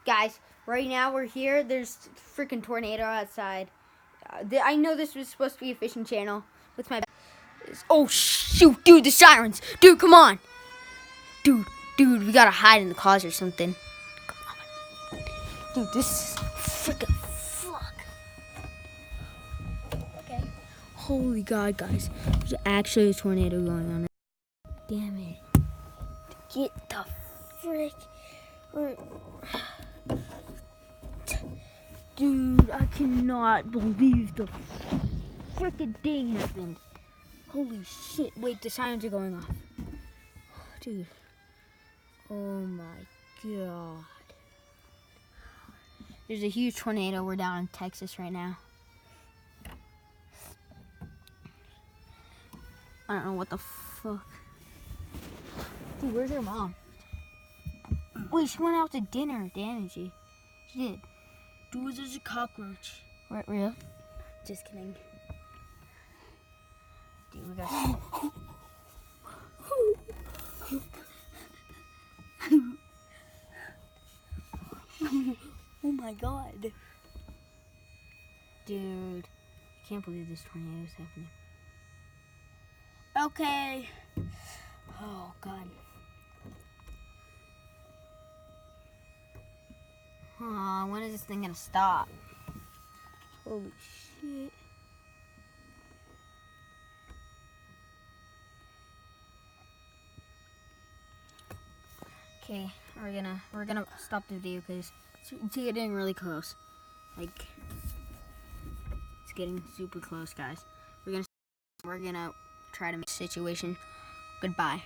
Guys, right now we're here. There's a freaking tornado outside. I know this was supposed to be a fishing channel. With my... Oh, shoot. Dude, the sirens. Dude, come on. Dude, we gotta hide in the closet or something. Come on. Dude, this is freaking fuck. Okay. Holy God, guys. There's actually a tornado going on. Damn it. Get the frick. Dude, I cannot believe the frickin' thing happened. Holy shit. Wait, the sirens are going off. Dude. Oh my God. There's a huge tornado. We're down in Texas right now. I don't know what the fuck. Dude, where's your mom? Wait, she went out to dinner, didn't she? She did. Dude, there's a cockroach. Real? Just kidding. Dude, we got... Oh my God. Dude, I can't believe this tornado is happening. Okay. Oh God. When is this thing gonna stop? Holy shit. Okay, we're gonna stop the video because it's getting really close. Like, it's getting super close, guys. We're gonna try to make the situation. Goodbye.